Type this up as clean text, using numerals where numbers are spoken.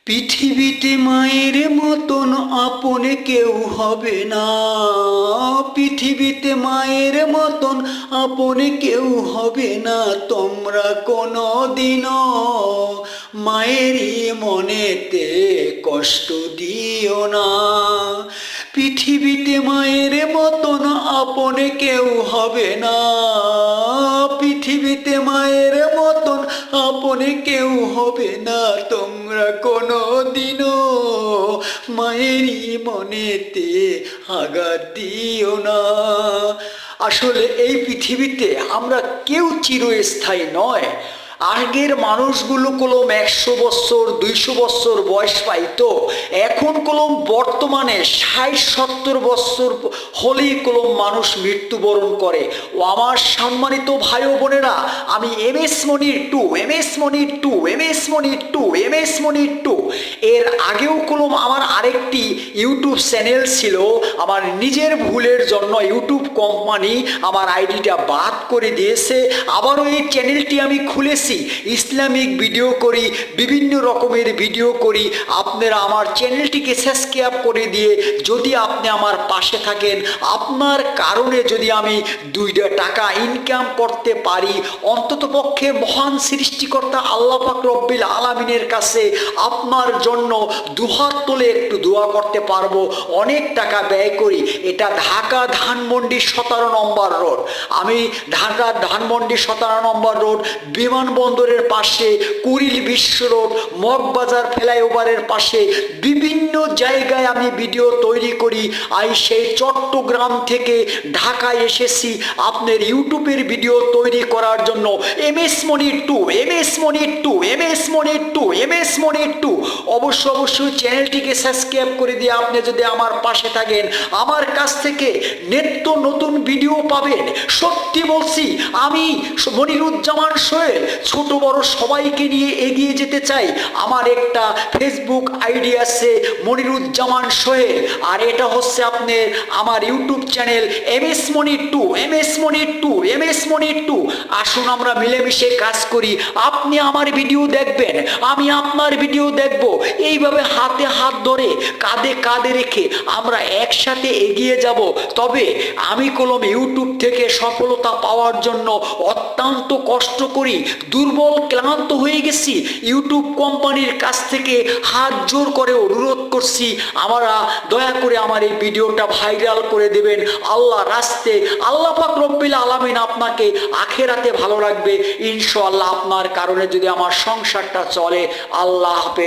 পৃথিবীতে মায়ের মতন আপন কেউ হবে না। পৃথিবীতে মায়ের মতন আপন কেউ হবে না। তোমরা কোনো দিনও মায়েরই মনেতে কষ্ট দিও না। পৃথিবীতে মায়ের মতন আপন কেউ হবে না। পৃথিবীতে মায়ের মতন আপন কেউ হবে না। তোমরা কোনো দিনও মায়েরই মনেতে আঘাত দিও না। আসলে এই পৃথিবীতে আমরা কেউ চিরস্থায়ী নয়। আগের মানুষগুলো কলম 100 বছর 200 বছর বয়স পাইতো, এখন কলম বর্তমানে 60-70 বছর হলেই কলম মানুষ মৃত্যুবরণ করে। ও আমার সম্মানিত ভাই ও বোনেরা, আমি MS মনির 2 এর আগেও কলম আমার আরেকটি ইউটিউব চ্যানেল ছিল। আমার নিজের ভুলের জন্য ইউটিউব কোম্পানি আমার আইডিটা বাদ করে দিয়েছে। আবারও এই চ্যানেলটি আমি খুলেছি, ইসলামিক ভিডিও করি, বিভিন্ন রকমের ভিডিও করি। আপনারা আমার চ্যানেলটিকে সাবস্ক্রাইব করে দিয়ে যদি আপনি আমার পাশে থাকেন, আপনার কারণে যদি আমি 2 টাকা ইনকাম করতে পারি, অন্ততপক্ষে মহান সৃষ্টিকর্তা আল্লাহ পাক রব্বিল আলামিনের কাছে আপনার জন্য দুহাত তুলে একটু দোয়া করতে পারবো। অনেক টাকা ব্যয় করি। এটা ঢাকা ধানমন্ডি 17 নম্বর রোড। আমি ঢাকা ধানমন্ডি 17 নম্বর রোড, বিমানবন্দরের পাশে, কুড়িল বিশ্ব রোড, মগবাজার ফ্লাইওভারের পাশে বিভিন্ন জায়গায় আমি ভিডিও তৈরি করি। সেই চট্টগ্রাম থেকে ঢাকায় এসেছি আপনার ইউটিউবের ভিডিও তৈরি করার জন্য। MS মনির 2 অবশ্যই চ্যানেলটিকে সাবস্ক্রাইব করে দিয়ে আপনি যদি আমার পাশে থাকেন, আমার কাছ থেকে নিত্য নতুন ভিডিও পাবেন। সত্যি বলছি, আমি মনিরুজ্জামান সোহেল ছোট বড় সবাইকে নিয়ে এগিয়ে যেতে চাই। আমার একটা ফেসবুক আইডি আছে মনিরুজ্জামান সোহেল, আর এটা হচ্ছে আপনার আমার ইউটিউব চ্যানেল MS মনির 2। আসুন আমরা মিলেমিশে কাজ করি। আপনি আমার ভিডিও দেখবেন, আমি আপনার ভিডিও দেখব। এইভাবে হাতে হাত ধরে, কাঁধে কাঁধে রেখে আমরা একসাথে এগিয়ে যাব। তবে আমি কলম ইউটিউব থেকে সফলতা পাওয়ার জন্য অত্যন্ত কষ্ট করি, দুর্বল ক্লান্ত হয়ে গেছি। ইউটিউব কোম্পানির কাছ থেকে হাত জোর করে অনুরোধ করছি, আমরা দয়া করে আমার এই ভিডিওটা ভাইরাল করে দেবেন। আল্লাহ রাস্তে আল্লাহ পাক রব্বিল আলামিন আপনাকে আখেরাতে ভালো রাখবে ইনশাআল্লাহ। আপনার কারণে যদি আমার সংসারটা চলে। আল্লাহ হাফেজ।